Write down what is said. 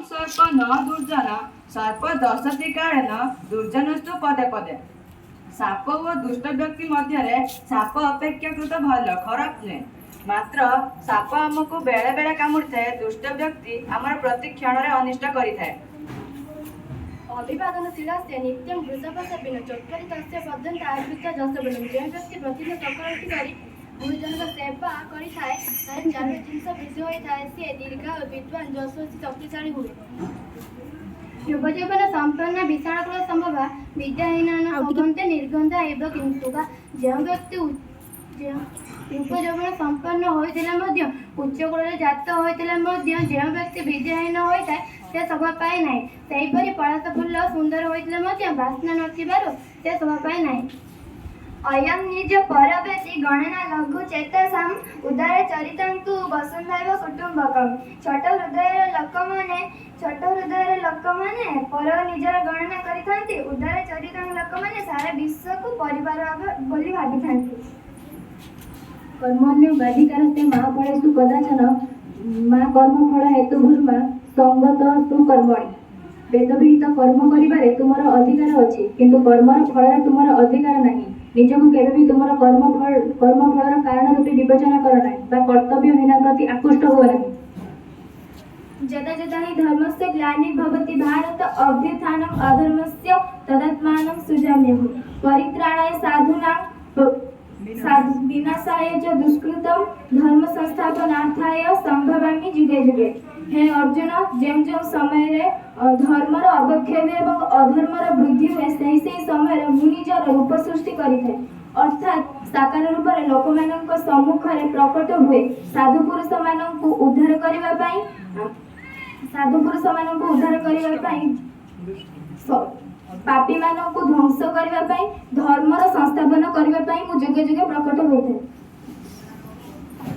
सर्प न दुर्जन सर्प दशति कालेन दुर्जनस्तु पदे पदे। साप और दुष्ट व्यक्ति मध्य साप अपेक्षाकृत भल खराब नुहे, मात्र साप आमको बेले बेले कामुड़ी थाए, दुष्ट व्यक्ति आमर प्रति क्षण अनिष्ट करिथाए। अभिवादनशील से नित्यं वृषभसेविन चत्वारि तस्य पद्यन्ते आयुर्विद्या जशबलं। जो व्यक्ति प्रतिदिन सकाळु उठी गुरुजनक सेवा करिथाए तार चारोटी जिनिस वृद्धि होइथाए, से दीर्घायु विद्वान यशस्वी शक्तिशाली हुए। युवजीवन संपन्न विशाल संभव विद्याहीन अगंते निर्गंधा एवं किंतु जो व्यक्ति उपजीवन संपन्न होते उच्च कुल जात होते जो व्यक्ति विद्याहीन होता है से शोभा पाए ना। सेहीपरि पलाश फूल सुंदर होते बास्ना नथिबारु से शोभा पाए ना। अयं निज परवेशी गणना लघु चेतसाम उदार चरितांतु वसुंधैव कुटुंबकम। छोट हृदय लोक माने पर निजर गणना करिथांती, उदार चरितांग लोक माने सारा विश्व को परिवार बोली भाबिथांती। कर्मण्य बाधिकारस्ते महाफलेषु कदाचन मा कर्मफल हेतु भूर्मा संगत सुकर्मणि। वेद विहित कर्म करिबारे तुमर अधिकार अछि, किंतु कर्मर फल तुमर अधिकार नाही। निजको केबे भी तुमर कर्मफलर कारण रूपी विवेचना कर नाही बा कर्तव्यहीन प्रति आकृष्ट हो नाही। यदा यदा हि धर्मस्य ग्लानिर्भवति भारत अभ्युत्थानम् अधर्मस्य तदात्मानं सृजाम्यहम्। परित्राणाय साधूनां विनाशाय च दुष्कृतं धर्म संस्थापनार्थाय संभवामि जुगे जुगे। हे अर्जुन, जो समय धर्मर अवक्षेप एवं अधर्मर वृद्धि हुए से समय मु निजर रूप सृष्टि करिथे, अर्थात साकार रूप में लोक सम्मुख में प्रकट हुए साधु पुरुष मानू उद्धार करने पापी मानू ध्वंस करने धर्मर संस्थापन करने जुगे जुगे प्रकट होता है।